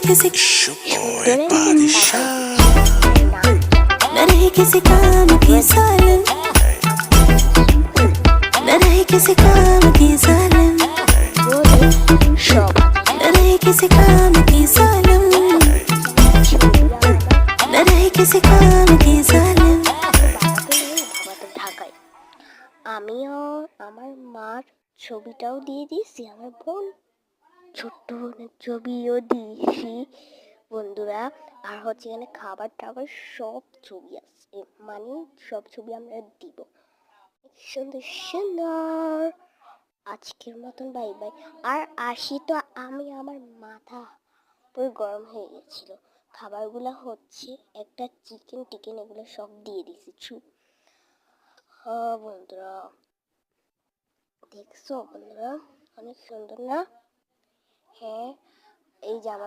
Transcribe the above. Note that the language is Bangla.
किसी सुंदर बादशाह न रहे किसी काम की सालन न रहे किसी काम की सालन न रहे किसी काम की सालन न रहे किसी काम की सालन। ঢাকায় আমিও আমার মার ছবিটাও দিয়ে দিয়েছি, আমার বোন ছোট্ট বোনের ছবিও দিয়েছি বন্ধুরা। আর হচ্ছে এখানে খাবার টাবার সব ছবি আছে, মানে সব ছবি আমরা দিব। সুন্দর সুন্দর। আজকের মতন বাই বাই। আর আসি তো আমি, আমার মাথা পুরো গরম হয়ে গেছিল। খাবারগুলো হচ্ছে একটা চিকেন টিকেন এগুলো সব দিয়ে দিয়েছি চুপ। বন্ধুরা দেখছো বন্ধুরা, অনেক সুন্দর না? হ্যাঁ, এই যে আমার